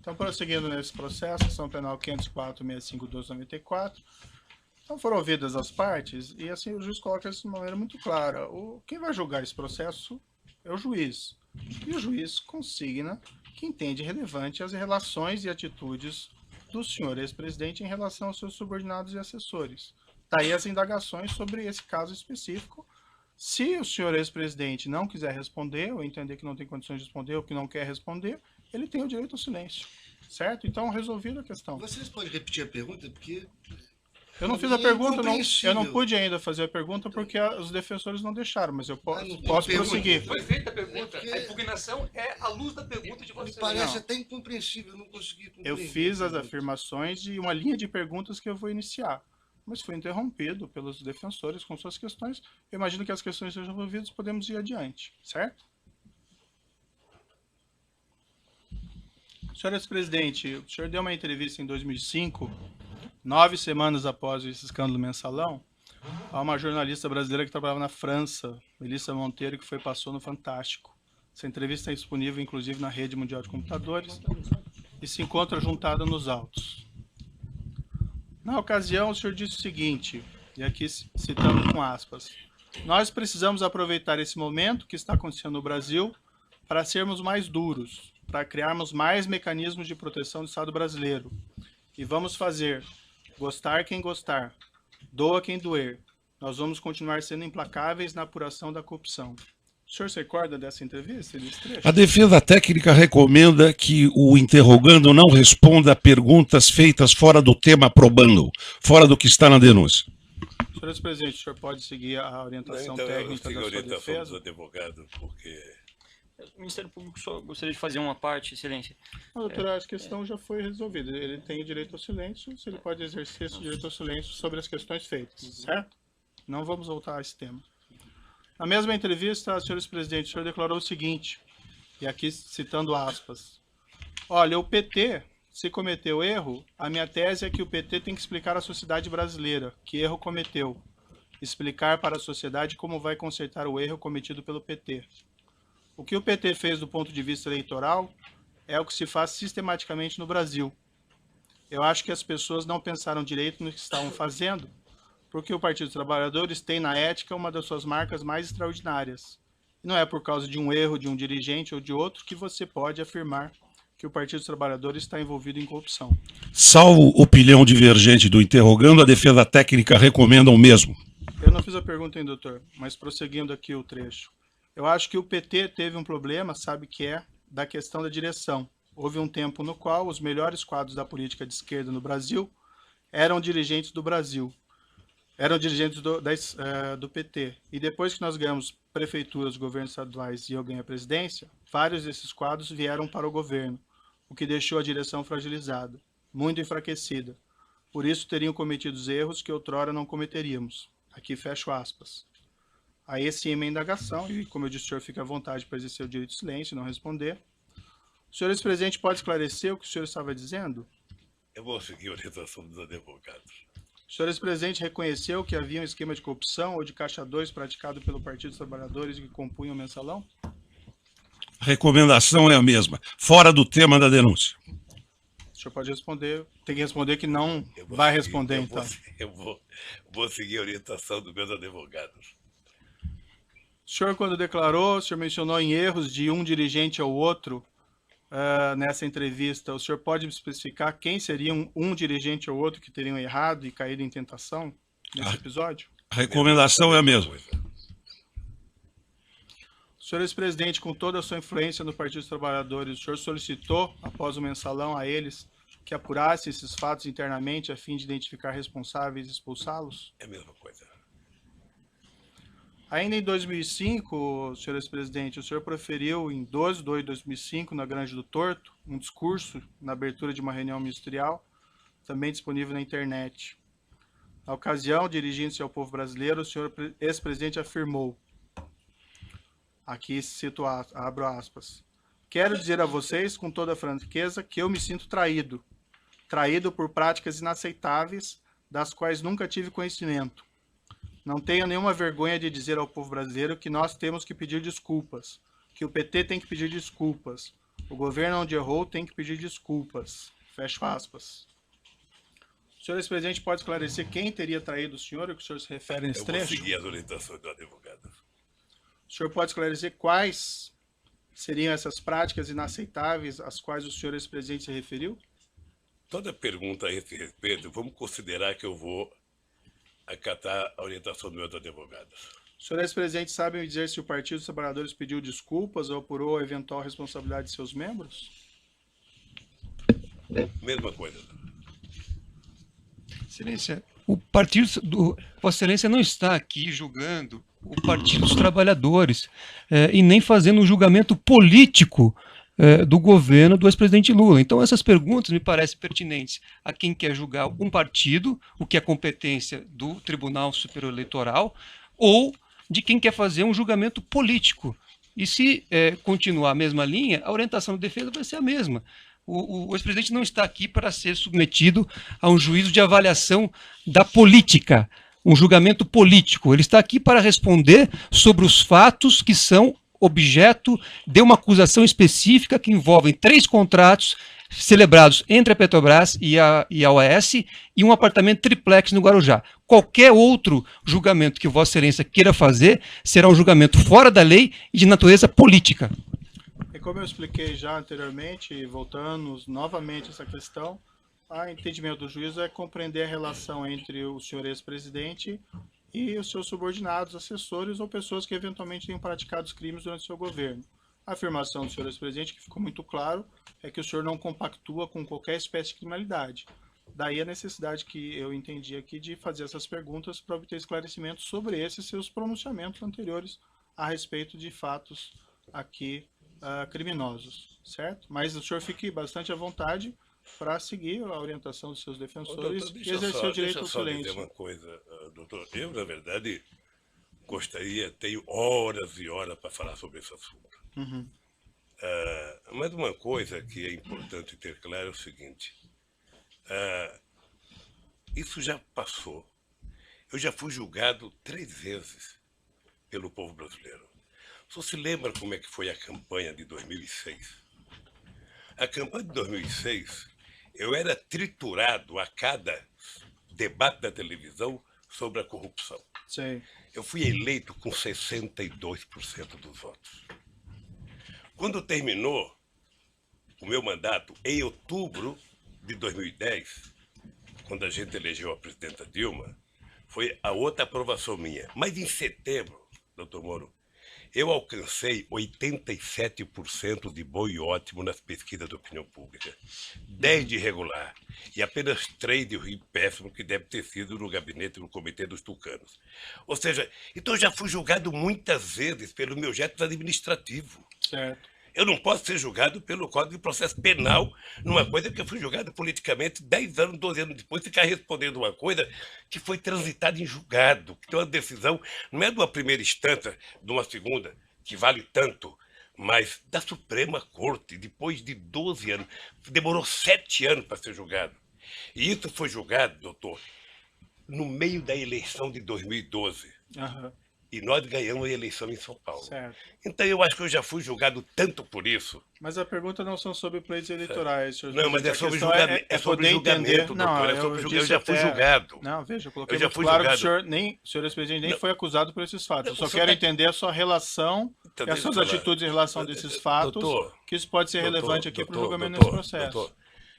Então, prosseguindo nesse processo, ação penal 504.65.1294, então foram ouvidas as partes e assim o juiz coloca isso de maneira muito clara. Quem vai julgar esse processo é o juiz. E o juiz consigna que entende relevante as relações e atitudes do senhor ex-presidente em relação aos seus subordinados e assessores. Daí as indagações sobre esse caso específico. Se o senhor ex-presidente não quiser responder, ou entender que não tem condições de responder, ou que não quer responder, ele tem o direito ao silêncio. Certo? Então, resolvida a questão. Vocês podem repetir a pergunta? Porque eu não fiz a pergunta, eu não pude ainda fazer a pergunta porque os defensores não deixaram, mas eu posso prosseguir. Foi feita a pergunta, a impugnação é à luz da pergunta de vocês. Me parece até incompreensível, eu não consegui compreender. Eu fiz as afirmações de uma linha de perguntas que eu vou iniciar, mas foi interrompido pelos defensores com suas questões. Eu imagino que as questões sejam resolvidas, podemos ir adiante, certo? Senhor ex-presidente, o senhor deu uma entrevista em 2005, 9 semanas após esse escândalo mensalão, a uma jornalista brasileira que trabalhava na França, Melissa Monteiro, que passou no Fantástico. Essa entrevista é disponível, inclusive, na Rede Mundial de Computadores e se encontra juntada nos autos. Na ocasião, o senhor disse o seguinte, e aqui citando com aspas, nós precisamos aproveitar esse momento que está acontecendo no Brasil para sermos mais duros, para criarmos mais mecanismos de proteção do Estado brasileiro. E vamos fazer, gostar quem gostar, doa quem doer. Nós vamos continuar sendo implacáveis na apuração da corrupção. O senhor se recorda dessa entrevista, desse trecho? A defesa técnica recomenda que o interrogando não responda a perguntas feitas fora do tema probando, fora do que está na denúncia. Senhor ex-presidente, o senhor pode seguir a orientação técnica da sua defesa? Dos advogados, porque... O Ministério Público só gostaria de fazer uma parte, excelência. Não, doutora, a questão já foi resolvida. Ele tem o direito ao silêncio, se ele pode exercer esse direito ao silêncio sobre as questões feitas, certo? Não vamos voltar a esse tema. Na mesma entrevista, senhor ex-presidente, o senhor declarou o seguinte, e aqui citando aspas, olha, o PT, se cometeu erro, a minha tese é que o PT tem que explicar à sociedade brasileira que erro cometeu, explicar para a sociedade como vai consertar o erro cometido pelo PT. O que o PT fez do ponto de vista eleitoral é o que se faz sistematicamente no Brasil. Eu acho que as pessoas não pensaram direito no que estavam fazendo, porque o Partido dos Trabalhadores tem na ética uma das suas marcas mais extraordinárias. E não é por causa de um erro de um dirigente ou de outro que você pode afirmar que o Partido dos Trabalhadores está envolvido em corrupção. Salvo opinião divergente do interrogando, a defesa técnica recomenda o mesmo. Eu não fiz a pergunta, hein, doutor, mas prosseguindo aqui o trecho. Eu acho que o PT teve um problema, sabe que é, da questão da direção. Houve um tempo no qual os melhores quadros da política de esquerda no Brasil eram dirigentes do Brasil, eram dirigentes do PT. E depois que nós ganhamos prefeituras, governos estaduais e eu ganhei a presidência, vários desses quadros vieram para o governo, o que deixou a direção fragilizada, muito enfraquecida. Por isso teriam cometido os erros que outrora não cometeríamos. Aqui fecho aspas. Aí sim uma indagação, e como eu disse, o senhor fica à vontade para exercer o direito de silêncio e não responder. O senhor ex-presidente pode esclarecer o que o senhor estava dizendo? Eu vou seguir a orientação dos advogados. O senhor ex-presidente reconheceu que havia um esquema de corrupção ou de caixa 2 praticado pelo Partido dos Trabalhadores que compunha o mensalão? A recomendação é a mesma, fora do tema da denúncia. O senhor pode responder, tem que responder que não vai responder, então. Eu vou seguir a orientação dos meus advogados. O senhor, quando declarou, o senhor mencionou em erros de um dirigente ao outro nessa entrevista. O senhor pode especificar quem seria um dirigente ou outro que teriam errado e caído em tentação nesse episódio? A recomendação é a mesma. O senhor ex-presidente, com toda a sua influência no Partido dos Trabalhadores, o senhor solicitou, após o mensalão, a eles que apurasse esses fatos internamente a fim de identificar responsáveis e expulsá-los? É a mesma coisa. Ainda em 2005, senhor ex-presidente, o senhor proferiu em 12 de 2 de 2005, na Grande do Torto, um discurso na abertura de uma reunião ministerial, também disponível na internet. Na ocasião, dirigindo-se ao povo brasileiro, o senhor ex-presidente afirmou, aqui cito, abro aspas, quero dizer a vocês, com toda a franqueza, que eu me sinto traído por práticas inaceitáveis, das quais nunca tive conhecimento. Não tenho nenhuma vergonha de dizer ao povo brasileiro que nós temos que pedir desculpas, que o PT tem que pedir desculpas. O governo onde errou tem que pedir desculpas. Fecho aspas. O senhor ex-presidente pode esclarecer quem teria traído o senhor, o que o senhor se refere nesse Eu vou trecho? seguir as orientações do advogado. O senhor pode esclarecer quais seriam essas práticas inaceitáveis às quais o senhor ex-presidente se referiu? Toda pergunta a esse respeito, vamos considerar que eu vou acatar a orientação dos meus advogados. O senhor ex-presidente sabe me dizer se o Partido dos Trabalhadores pediu desculpas ou apurou a eventual responsabilidade de seus membros? Mesma coisa. Excelência, o partido do Vossa Excelência não está aqui julgando o Partido dos Trabalhadores e nem fazendo um julgamento político do governo do ex-presidente Lula. Então essas perguntas me parecem pertinentes a quem quer julgar um partido, o que é competência do Tribunal Superior Eleitoral, ou de quem quer fazer um julgamento político. E se continuar a mesma linha, a orientação de defesa vai ser a mesma. O ex-presidente não está aqui para ser submetido a um juízo de avaliação da política, um julgamento político. Ele está aqui para responder sobre os fatos que são objeto de uma acusação específica que envolvem 3 contratos celebrados entre a Petrobras e a OAS e um apartamento triplex no Guarujá. Qualquer outro julgamento que Vossa Excelência queira fazer será um julgamento fora da lei e de natureza política. E como eu expliquei já anteriormente, e voltando novamente a essa questão, o entendimento do juízo é compreender a relação entre o senhor ex-presidente e os seus subordinados, assessores ou pessoas que eventualmente tenham praticado os crimes durante o seu governo. A afirmação do senhor ex-presidente, que ficou muito claro, é que o senhor não compactua com qualquer espécie de criminalidade. Daí a necessidade que eu entendi aqui de fazer essas perguntas para obter esclarecimentos sobre esses seus pronunciamentos anteriores a respeito de fatos aqui criminosos, certo? Mas o senhor fique bastante à vontade para seguir a orientação dos seus defensores e exercer o direito ao silêncio. Deixa eu só dizer uma coisa, doutor. Eu, na verdade, tenho horas e horas para falar sobre esse assunto. Uhum. Mas uma coisa que é importante ter claro é o seguinte. Isso já passou. Eu já fui julgado 3 vezes pelo povo brasileiro. Você se lembra como é que foi a campanha de 2006? A campanha de 2006, eu era triturado a cada debate da televisão sobre a corrupção. Sim. Eu fui eleito com 62% dos votos. Quando terminou o meu mandato, em outubro de 2010, quando a gente elegeu a presidenta Dilma, foi a outra aprovação minha. Mas em setembro, doutor Moro, eu alcancei 87% de bom e ótimo nas pesquisas de opinião pública, 10 de regular e apenas 3 de ruim péssimo, que deve ter sido no gabinete do Comitê dos Tucanos. Ou seja, então eu já fui julgado muitas vezes pelo meu jeito administrativo. Certo. Eu não posso ser julgado pelo Código de Processo Penal numa coisa que eu fui julgado politicamente 10 anos, 12 anos depois, ficar respondendo uma coisa que foi transitada em julgado, que tem uma decisão, não é de uma primeira instância, de uma segunda, que vale tanto, mas da Suprema Corte, depois de 12 anos. Demorou 7 anos para ser julgado. E isso foi julgado, doutor, no meio da eleição de 2012. Uhum. E nós ganhamos a eleição em São Paulo. Certo. Então eu acho que eu já fui julgado tanto por isso. Mas a pergunta não são sobre pleitos eleitorais, senhor. Não, mas é sobre questão julgamento, é sobre poder julgamento, entender. doutor. Não, É sobre eu disse já fui até- julgado. Não, veja, eu coloquei Eu já muito fui claro que julgado. o senhor ex-presidente nem Não. foi acusado por esses fatos. Eu Não, só o senhor quero tá- entender a sua relação Então, e as deixa eu suas falar. atitudes em relação a desses fatos, Doutor, que isso pode ser doutor, relevante aqui para o doutor, julgamento doutor, desse processo. doutor,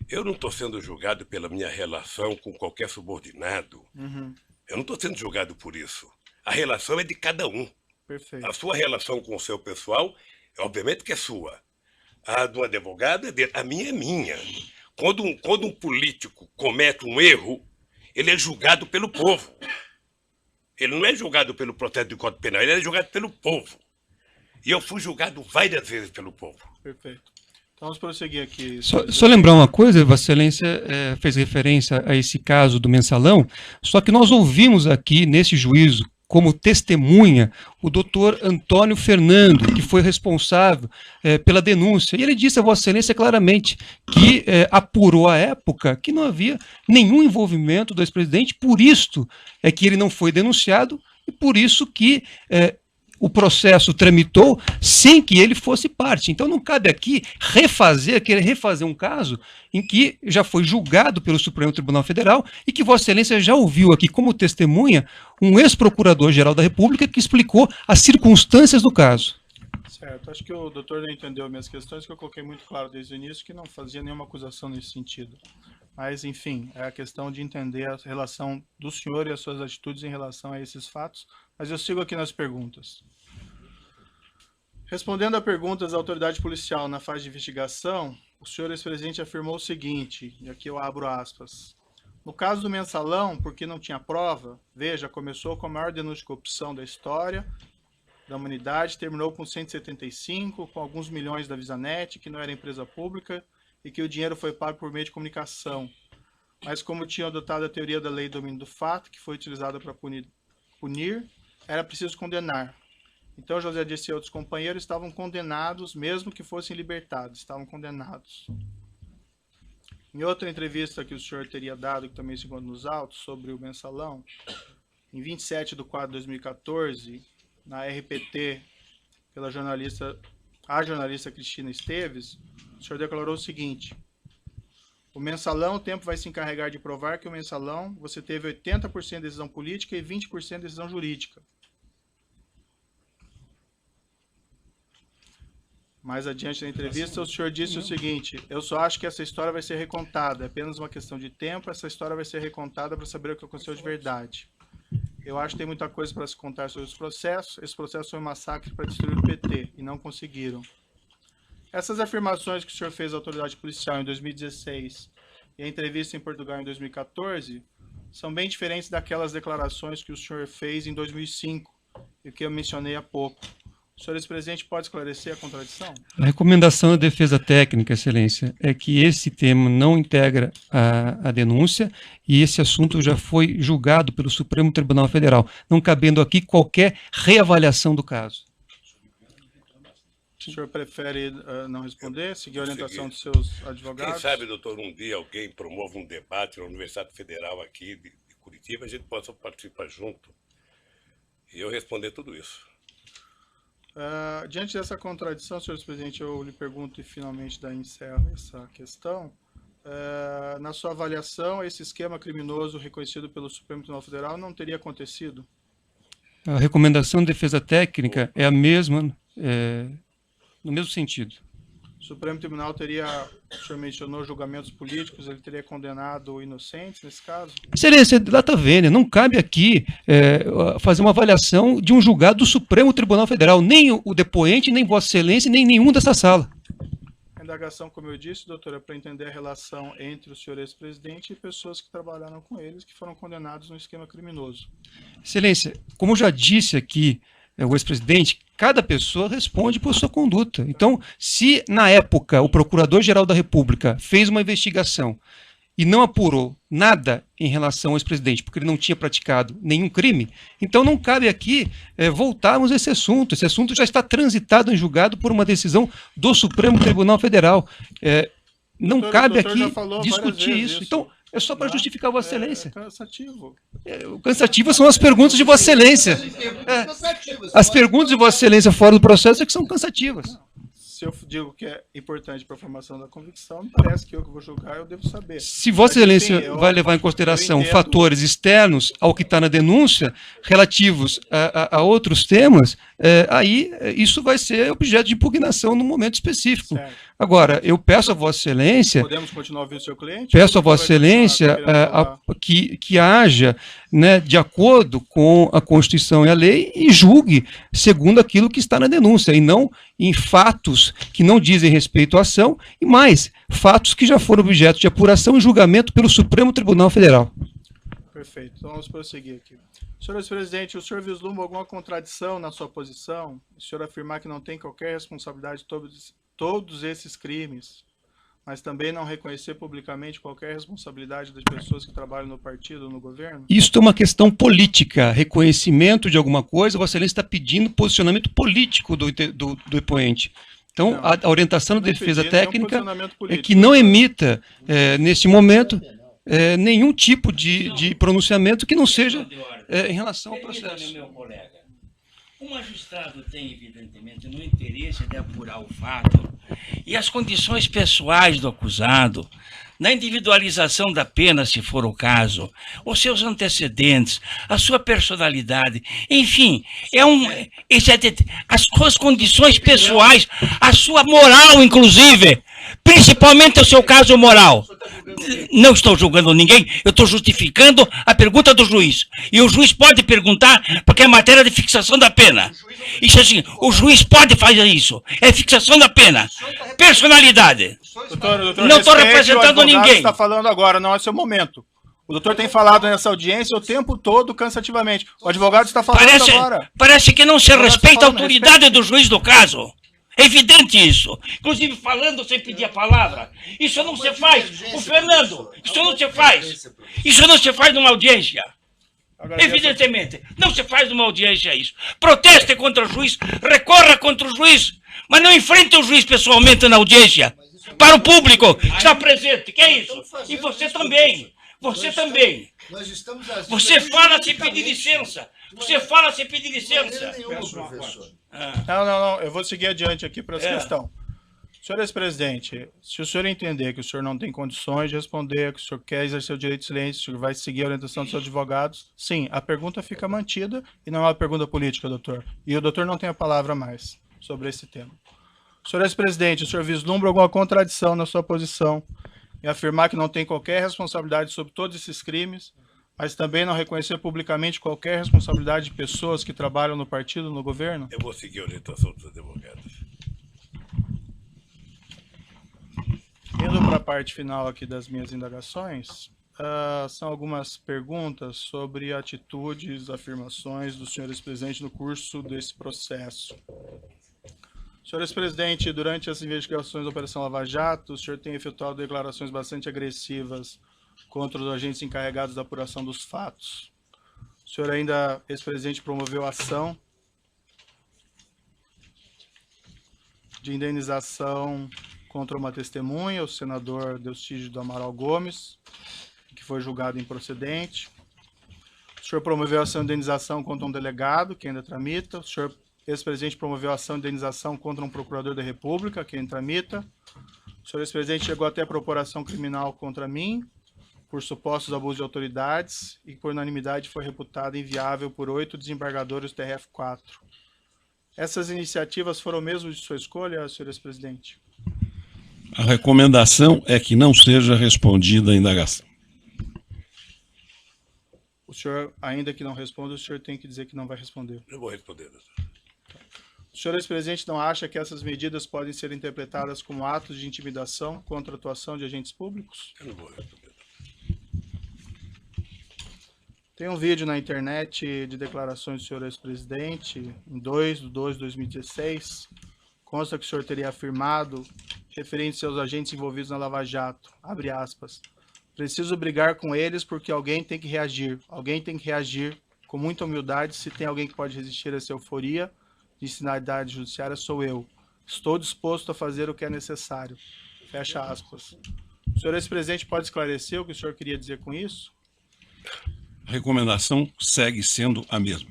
eu não estou sendo julgado pela minha relação com qualquer subordinado. Uhum, Eu não estou sendo julgado por isso. A relação é de cada um. perfeito. A sua relação com o seu pessoal, obviamente que é sua. A do advogado é dele. A minha é minha. Quando um político comete um erro, ele é julgado pelo povo. Ele não é julgado pelo processo de Código Penal, ele é julgado pelo povo. E eu fui julgado várias vezes pelo povo. Perfeito. Então vamos prosseguir aqui. Só lembrar uma coisa, Vossa Excelência fez referência a esse caso do mensalão, só que nós ouvimos aqui nesse juízo como testemunha o doutor Antônio Fernando, que foi responsável pela denúncia. E ele disse a Vossa Excelência claramente que apurou à época que não havia nenhum envolvimento do ex-presidente, por isso é que ele não foi denunciado e por isso que o processo tramitou sem que ele fosse parte. Então não cabe aqui querer refazer um caso em que já foi julgado pelo Supremo Tribunal Federal e que Vossa Excelência já ouviu aqui como testemunha um ex-procurador-geral da República que explicou as circunstâncias do caso. Certo, acho que o doutor não entendeu minhas questões, que eu coloquei muito claro desde o início que não fazia nenhuma acusação nesse sentido. Mas, enfim, é a questão de entender a relação do senhor e as suas atitudes em relação a esses fatos. Mas eu sigo aqui nas perguntas. Respondendo a perguntas da autoridade policial na fase de investigação, o senhor ex-presidente afirmou o seguinte, e aqui eu abro aspas. No caso do mensalão, porque não tinha prova, veja, começou com a maior denúncia de corrupção da história da humanidade, terminou com 175, com alguns milhões da Visanet, que não era empresa pública, e que o dinheiro foi pago por meio de comunicação. Mas como tinham adotado a teoria da lei do domínio do fato, que foi utilizada para punir, era preciso condenar. Então José Dirceu e outros companheiros estavam condenados, mesmo que fossem libertados, estavam condenados. Em outra entrevista que o senhor teria dado, que também se encontra nos autos, sobre o mensalão, em 27/4 de 2014, na RPT, pela jornalista Cristina Esteves, o senhor declarou o seguinte: o mensalão, o tempo vai se encarregar de provar que o mensalão você teve 80% de decisão política e 20% de decisão jurídica. Mais adiante na entrevista, o senhor disse o seguinte: eu só acho que essa história vai ser recontada, é apenas uma questão de tempo, essa história vai ser recontada para saber o que aconteceu de verdade. Eu acho que tem muita coisa para se contar sobre os processos. Esse processo foi um massacre para destruir o PT, e não conseguiram. Essas afirmações que o senhor fez à autoridade policial em 2016 e a entrevista em Portugal em 2014 são bem diferentes daquelas declarações que o senhor fez em 2005 e que eu mencionei há pouco. O senhor ex-presidente pode esclarecer a contradição? A recomendação da defesa técnica, Excelência, é que esse tema não integra a denúncia e esse assunto já foi julgado pelo Supremo Tribunal Federal, não cabendo aqui qualquer reavaliação do caso. O senhor prefere não responder, seguir a orientação dos seus advogados? Quem sabe, doutor, um dia alguém promove um debate na Universidade Federal aqui de Curitiba, a gente possa participar junto e eu responder tudo isso. Diante dessa contradição, senhor presidente, eu lhe pergunto e finalmente daí encerro essa questão. Na sua avaliação, esse esquema criminoso reconhecido pelo Supremo Tribunal Federal não teria acontecido? A recomendação de defesa técnica é a mesma, no mesmo sentido. O Supremo Tribunal teria, o senhor mencionou julgamentos políticos, ele teria condenado inocentes nesse caso? Excelência, lá está vendo, não cabe aqui fazer uma avaliação de um julgado do Supremo Tribunal Federal, nem o depoente, nem Vossa Excelência, nem nenhum dessa sala. A indagação, como eu disse, doutora, é para entender a relação entre o senhor ex-presidente e pessoas que trabalharam com eles, que foram condenados no esquema criminoso. Excelência, como eu já disse aqui, o ex-presidente, cada pessoa responde por sua conduta. Então, se na época o Procurador-Geral da República fez uma investigação e não apurou nada em relação ao ex-presidente, porque ele não tinha praticado nenhum crime, então não cabe aqui voltarmos a esse assunto. Esse assunto já está transitado em julgado por uma decisão do Supremo Tribunal Federal. Não cabe aqui discutir isso. Então, é só para justificar Vossa Excelência. É cansativo. Cansativas são as perguntas de Vossa Excelência. As perguntas de Vossa Excelência fora do processo é que são cansativas. Se eu digo que é importante para a formação da convicção, me parece que eu que vou julgar, eu devo saber. Se Vossa Excelência vai levar em consideração fatores externos ao que está na denúncia, relativos a outros temas, aí isso vai ser objeto de impugnação num momento específico. Certo. Agora, eu peço a Vossa Excelência... Podemos continuar ouvindo o seu cliente? Peço a Vossa Excelência que haja, né, de acordo com a Constituição e a lei e julgue segundo aquilo que está na denúncia, e não em fatos que não dizem respeito à ação, e mais, fatos que já foram objeto de apuração e julgamento pelo Supremo Tribunal Federal. Perfeito, então vamos prosseguir aqui. Senhor ex-presidente, o senhor vislumbra alguma contradição na sua posição? O senhor afirmar que não tem qualquer responsabilidade de todos esses crimes, mas também não reconhecer publicamente qualquer responsabilidade das pessoas que trabalham no partido ou no governo? Isso é uma questão política, reconhecimento de alguma coisa. Vossa Excelência está pedindo posicionamento político do depoente. Então, não, a orientação da defesa técnica é que não emita, nesse momento, nenhum tipo de pronunciamento que não seja em relação ao processo. O magistrado tem, evidentemente, no interesse de apurar o fato e as condições pessoais do acusado, na individualização da pena, se for o caso, os seus antecedentes, a sua personalidade, enfim, as suas condições pessoais, a sua moral, inclusive, principalmente o seu caso moral. Não estou julgando ninguém, eu estou justificando a pergunta do juiz. E o juiz pode perguntar, porque é matéria de fixação da pena. Isso assim, o juiz pode fazer isso. É fixação da pena. Personalidade. Doutor, Não estou representando ninguém. Está falando agora, não é seu momento. O doutor tem falado nessa audiência o tempo todo, cansativamente. O advogado está falando agora. Parece que não se respeita a autoridade do juiz do caso. É evidente isso. Inclusive falando sem pedir a palavra. Isso não se faz. O Fernando, isso não se faz. Isso não se faz numa audiência. Evidentemente. Não se faz numa audiência isso. Proteste contra o juiz, recorra contra o juiz, mas não enfrente o juiz pessoalmente na audiência. Para o público que está presente. Que é isso? E você também. Você também. Você fala sem pedir licença. Você fala sem pedir licença. Não. Eu vou seguir adiante aqui para essa questão. Senhor ex-presidente, se o senhor entender que o senhor não tem condições de responder, que o senhor quer exercer o direito de silêncio, o senhor vai seguir a orientação dos seus advogados, sim, a pergunta fica mantida e não é uma pergunta política, doutor. E o doutor não tem a palavra mais sobre esse tema. Senhor ex-presidente, o senhor vislumbra alguma contradição na sua posição em afirmar que não tem qualquer responsabilidade sobre todos esses crimes, mas também não reconhecer publicamente qualquer responsabilidade de pessoas que trabalham no partido, no governo? Eu vou seguir a orientação dos advogados. Indo para a parte final aqui das minhas indagações, são algumas perguntas sobre atitudes, afirmações do senhor ex-presidente no curso desse processo. Senhor ex-presidente, durante as investigações da Operação Lava Jato, o senhor tem efetuado declarações bastante agressivas contra os agentes encarregados da apuração dos fatos. O senhor ainda, ex-presidente, promoveu ação de indenização contra uma testemunha, o senador Deustígio do Amaral Gomes, que foi julgado improcedente. O senhor promoveu ação de indenização contra um delegado, que ainda tramita. O senhor, ex-presidente, promoveu ação de indenização contra um procurador da República, que ainda tramita. O senhor, ex-presidente, chegou até a propor ação criminal contra mim, por supostos abusos de autoridades, e por unanimidade foi reputada inviável por 8 desembargadores do TRF4. Essas iniciativas foram mesmo de sua escolha, senhor ex-presidente? A recomendação é que não seja respondida a indagação. O senhor, ainda que não responda, o senhor tem que dizer que não vai responder. Eu vou responder, doutor. O senhor, ex-presidente, não acha que essas medidas podem ser interpretadas como atos de intimidação contra a atuação de agentes públicos? Eu não vou responder. Tem um vídeo na internet de declarações do senhor ex-presidente, em 2/2/2016, consta que o senhor teria afirmado, referente-se aos agentes envolvidos na Lava Jato, abre aspas, preciso brigar com eles porque alguém tem que reagir com muita humildade, se tem alguém que pode resistir a essa euforia de sinalidade judiciária, sou eu. Estou disposto a fazer o que é necessário. Fecha aspas. O senhor ex-presidente pode esclarecer o que o senhor queria dizer com isso? A recomendação segue sendo a mesma.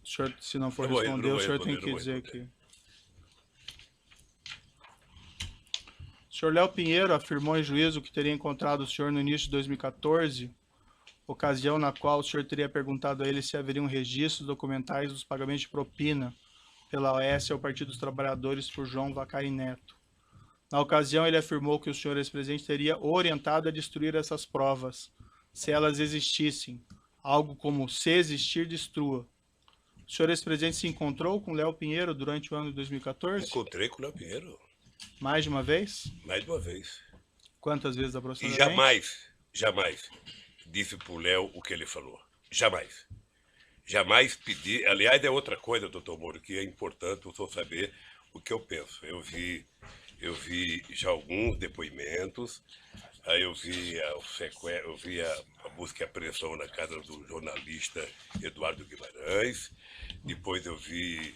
O senhor, se não for responder, o senhor tem que dizer que... O senhor Léo Pinheiro afirmou em juízo que teria encontrado o senhor no início de 2014, ocasião na qual o senhor teria perguntado a ele se haveria um registro documentais dos pagamentos de propina pela OAS ao Partido dos Trabalhadores por João Vacari Neto. Na ocasião, ele afirmou que o senhor ex-presidente teria orientado a destruir essas provas, se elas existissem, algo como se existir, destrua. O senhor ex-presidente se encontrou com Léo Pinheiro durante o ano de 2014? Encontrei com o Léo Pinheiro. Mais de uma vez? Mais de uma vez. Quantas vezes E aproximadamente? jamais disse pro Léo o que ele falou. Jamais. Jamais pedi. Aliás, é outra coisa, doutor Moro, que é importante o senhor saber o que eu penso. Eu vi já alguns depoimentos, aí eu vi a busca e apreensão na casa do jornalista Eduardo Guimarães, depois eu vi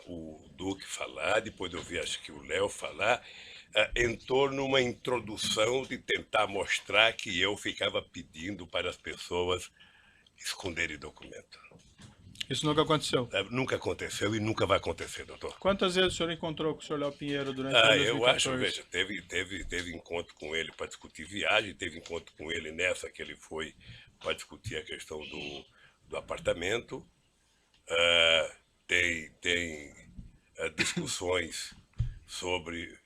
o Duque falar, depois eu vi, acho que o Léo falar, em torno de uma introdução de tentar mostrar que eu ficava pedindo para as pessoas esconderem documento. Isso nunca aconteceu. Nunca aconteceu e nunca vai acontecer, doutor. Quantas vezes o senhor encontrou com o senhor Léo Pinheiro durante o Ah, ano de eu 2014? acho, veja, teve encontro com ele para discutir viagem, teve encontro com ele nessa que ele foi para discutir a questão do apartamento. Tem discussões sobre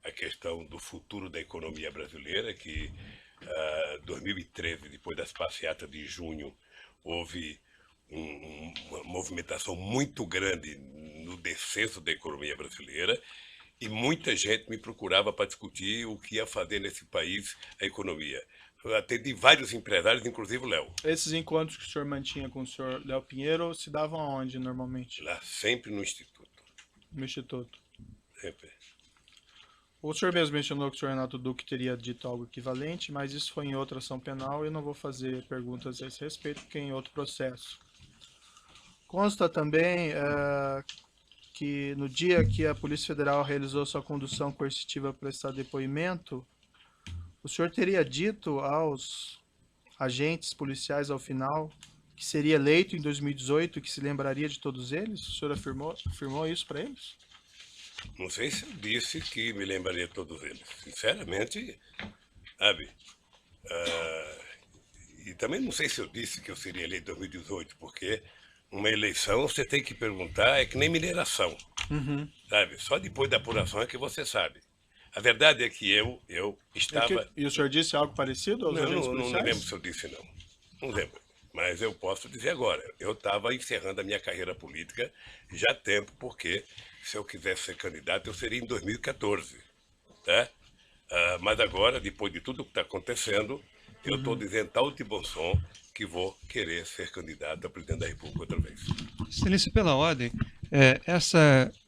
a questão do futuro da economia brasileira, que 2013, depois das passeatas de junho, houve uma movimentação muito grande no descenso da economia brasileira e muita gente me procurava para discutir o que ia fazer nesse país a economia. Eu atendi vários empresários, inclusive o Léo. Esses encontros que o senhor mantinha com o senhor Léo Pinheiro se davam aonde, normalmente? Lá, sempre no Instituto. No Instituto. Sempre. O senhor mesmo mencionou que o senhor Renato Duque teria dito algo equivalente, mas isso foi em outra ação penal e eu não vou fazer perguntas a esse respeito, porque é em outro processo. Consta também que no dia que a Polícia Federal realizou sua condução coercitiva para prestar depoimento, o senhor teria dito aos agentes policiais ao final que seria eleito em 2018 e que se lembraria de todos eles? O senhor afirmou isso para eles? Não sei se eu disse que me lembraria de todos eles. Sinceramente, sabe? E também não sei se eu disse que eu seria eleito em 2018, porque uma eleição você tem que perguntar, é que nem mineração. Sabe? Só depois da apuração é que você sabe. A verdade é que eu estava... E o senhor disse algo parecido aos agentes Não policiais? lembro se eu disse não. Não lembro. Mas eu posso dizer agora. Eu estava encerrando a minha carreira política já há tempo, porque se eu quisesse ser candidato, eu seria em 2014. Tá? Mas agora, depois de tudo que está acontecendo, eu estou dizendo tal de bom som que vou querer ser candidato a presidente da República outra vez. Excelência, pela ordem,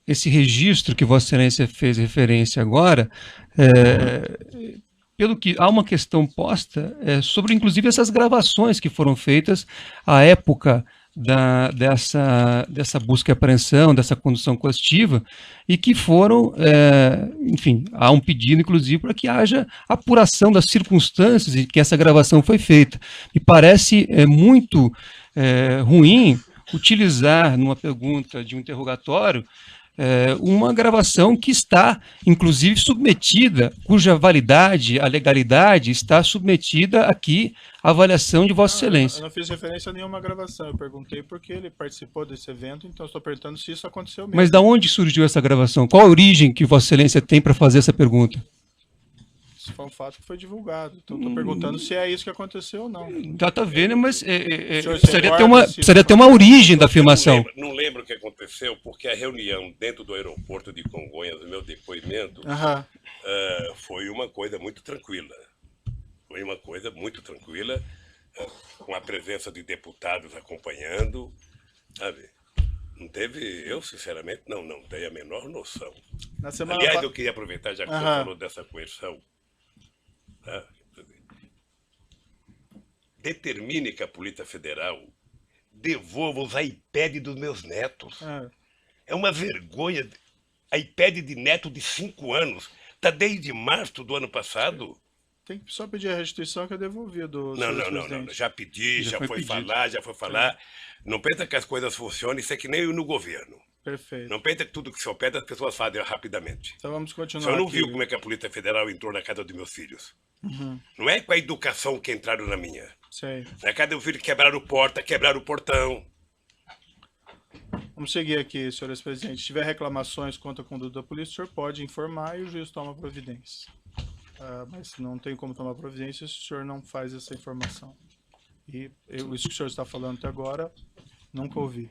esse registro que Vossa Excelência fez referência agora, pelo que há uma questão posta sobre, inclusive, essas gravações que foram feitas à época dessa busca e apreensão, dessa condução coercitiva, e que foram, enfim, há um pedido, inclusive, para que haja apuração das circunstâncias em que essa gravação foi feita. Me parece muito ruim utilizar, numa pergunta de um interrogatório, uma gravação que está, inclusive, submetida, cuja validade, a legalidade, está submetida aqui à avaliação de Vossa Excelência. Eu não fiz referência a nenhuma gravação, eu perguntei porque ele participou desse evento, então estou perguntando se isso aconteceu mesmo. Mas de onde surgiu essa gravação? Qual a origem que Vossa Excelência tem para fazer essa pergunta? Isso foi um fato que foi divulgado, então estou perguntando se é isso que aconteceu ou não. Já está vendo, mas senhor precisaria ter uma origem da afirmação. Não lembro o que aconteceu, porque a reunião dentro do aeroporto de Congonhas, o meu depoimento, foi uma coisa muito tranquila. Foi uma coisa muito tranquila, com a presença de deputados acompanhando, sabe? Não teve, eu sinceramente não tenho a menor noção. Aliás, eu queria aproveitar, já que você falou dessa coerção, tá? Determine que a Polícia Federal devolva os iPads dos meus netos. É uma vergonha. iPad de neto de 5 anos. Está desde março do ano passado. Tem que só pedir a restituição que é devolvido. Não. Já pedi, já foi falar. Não pensa que as coisas funcionam, isso é que nem no governo. Perfeito. Não pensa que tudo que se opera as pessoas fazem rapidamente. Então vamos continuar. Você não aqui. viu como é que a Polícia Federal entrou na casa dos meus filhos? Não é com a educação que entraram na minha. Sei. Na casa do filho quebraram porta, quebraram o portão. Vamos seguir aqui, senhores presidentes. Se tiver reclamações contra a conduta da polícia, o senhor pode informar e o juiz toma providência. Mas não tem como tomar providência se o senhor não faz essa informação. E isso que o senhor está falando até agora, nunca ouvi.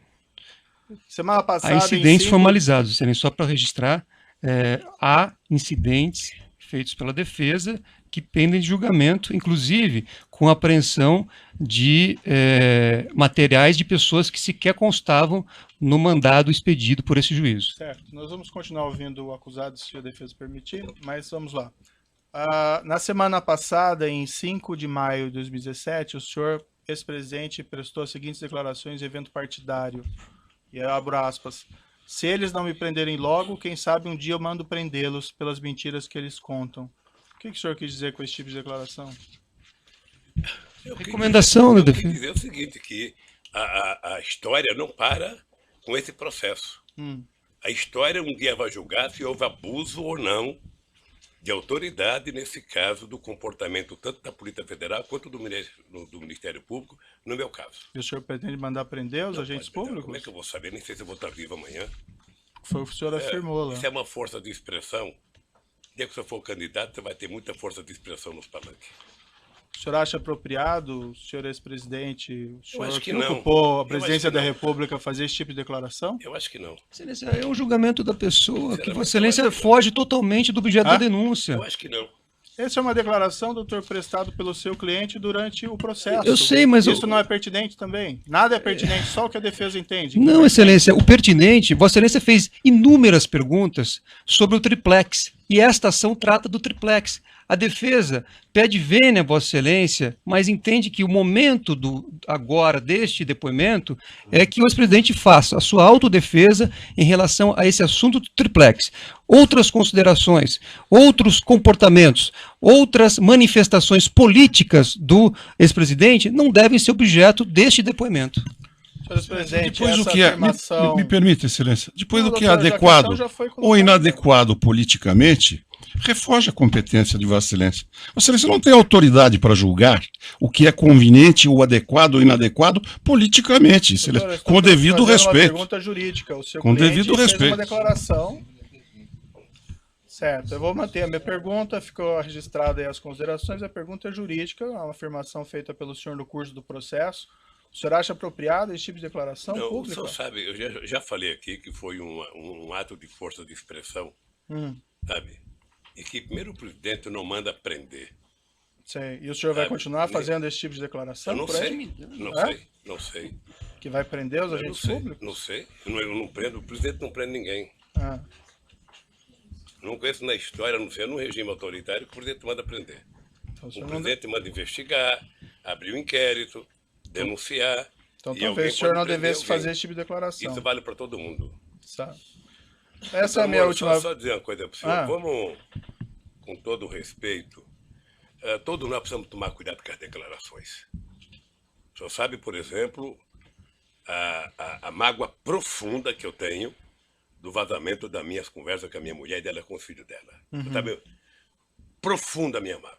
Semana passada... Há incidentes formalizados, só para registrar, há incidentes feitos pela defesa que pendem de julgamento, inclusive com apreensão de materiais de pessoas que sequer constavam no mandado expedido por esse juízo. Certo. Nós vamos continuar ouvindo o acusado, se a defesa permitir, mas vamos lá. Na semana passada, em 5 de maio de 2017, o senhor, ex-presidente, prestou as seguintes declarações em evento partidário. E eu abro aspas. Se eles não me prenderem logo, quem sabe um dia eu mando prendê-los pelas mentiras que eles contam. O que o senhor quis dizer com esse tipo de declaração? Recomendação da defesa. Eu quis dizer o seguinte, que a história não para com esse processo. A história um dia vai julgar se houve abuso ou não de autoridade, nesse caso, do comportamento tanto da Polícia Federal quanto do Ministério Público, no meu caso. E o senhor pretende mandar prender os Não agentes pode, públicos? como é que eu vou saber? Nem sei se eu vou estar vivo amanhã. Foi o que o senhor afirmou lá. Isso é uma força de expressão. O dia que você for candidato, você vai ter muita força de expressão nos palanques. O senhor acha apropriado, o senhor ex-presidente, o senhor acho que que não. ocupou a Eu presidência acho que da não. República fazer esse tipo de declaração? Eu acho que não. Excelência, é um julgamento da pessoa, que Sinceramente, Vossa Excelência eu acho que foge totalmente do objeto da Ah? denúncia. Eu acho que não. Essa é uma declaração, doutor, prestado pelo seu cliente durante o processo. Eu sei, mas isso não é pertinente também? Nada é pertinente, só o que a defesa entende. Não, Excelência, o pertinente, Vossa Excelência fez inúmeras perguntas sobre o triplex, e esta ação trata do triplex. A defesa pede vênia, Vossa Excelência, mas entende que o momento agora deste depoimento é que o ex-presidente faça a sua autodefesa em relação a esse assunto do triplex. Outras considerações, outros comportamentos, outras manifestações políticas do ex-presidente não devem ser objeto deste depoimento. Senhor presidente, Depois essa o que é, afirmação... me permite, Excelência, depois Não, o que é doutor, já que a adequado questão já foi ou colocada. inadequado politicamente, refoge a competência de Vossa Excelência. Vossa Excelência não tem autoridade para julgar o que é conveniente ou adequado ou inadequado politicamente, Excelência, Doutor, eu com o estou devido fazendo uma respeito. pergunta jurídica. O seu Com cliente devido fez respeito. uma declaração. Certo, eu vou manter a minha pergunta, ficou registrada aí as considerações. A pergunta é jurídica, é uma afirmação feita pelo senhor no curso do processo. O senhor acha apropriado esse tipo de declaração Não, o pública? senhor sabe, eu já falei aqui que foi um ato de força de expressão, sabe? E que primeiro o presidente não manda prender. Sei. E o senhor vai Sabe, continuar nem- fazendo esse tipo de declaração? Eu não por aí? sei, não É? sei, não sei. Que vai prender os Eu não agentes sei, públicos? não sei. Eu não prendo, o presidente não prende ninguém. Ah, Não conheço na história, não sei, num regime autoritário que o presidente manda prender. então o O senhor não... presidente manda investigar, abrir um inquérito, denunciar. Então e talvez alguém o senhor pode não prender devesse alguém. fazer esse tipo de declaração. Isso vale para todo mundo. Sabe? Essa é a minha Amor, última... Só dizer uma coisa para o senhor. Ah. Vamos, com todo o respeito, todos nós precisamos tomar cuidado com as declarações. O senhor sabe, por exemplo, a mágoa profunda que eu tenho do vazamento das minhas conversas com a minha mulher e dela com os filhos dela. Você sabe, profunda a minha mágoa.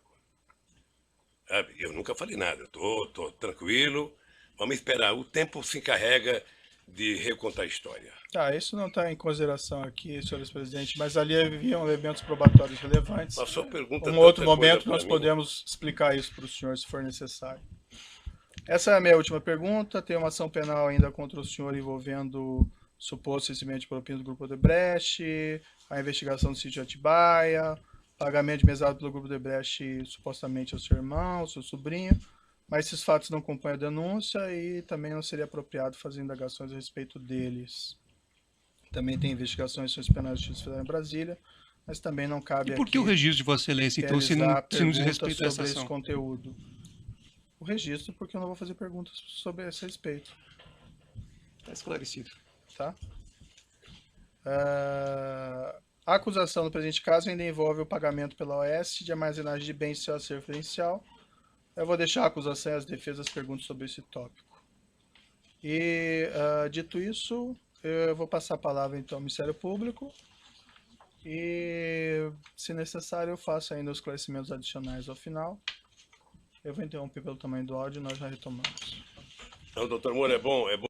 Sabe? Eu nunca falei nada, eu tô tranquilo, vamos esperar. O tempo se encarrega de recontar a história. Tá, isso não está em consideração aqui, senhores presidente, mas ali haviam elementos probatórios relevantes. A sua pergunta Um outro tanta coisa momento pra nós mim. podemos explicar isso para o senhor, se for necessário. Essa é a minha última pergunta. Tem uma ação penal ainda contra o senhor envolvendo suposto recebimento de propina do Grupo Odebrecht, a investigação do sítio Atibaia, pagamento de mesada pelo Grupo Odebrecht supostamente ao seu irmão, ao seu sobrinho, mas esses fatos não compõem a denúncia e também não seria apropriado fazer indagações a respeito deles. Também tem investigações sobre penais de justiça federal em Brasília, mas também não cabe E por que aqui o registro de Vossa Excelência, então, se não realizar diz perguntas respeito a essa sobre esse ação? conteúdo. O registro, porque eu não vou fazer perguntas sobre esse respeito, Está esclarecido. tá? A acusação no presente caso ainda envolve o pagamento pela OAS de armazenagem de bens de seu acervo referencial. Eu vou deixar a acusação e as defesas perguntas sobre esse tópico. E, dito isso, eu vou passar a palavra então ao Ministério Público e, se necessário, eu faço ainda os esclarecimentos adicionais ao final. Eu vou interromper pelo tamanho do áudio e nós já retomamos. Então, doutor Moura, é bom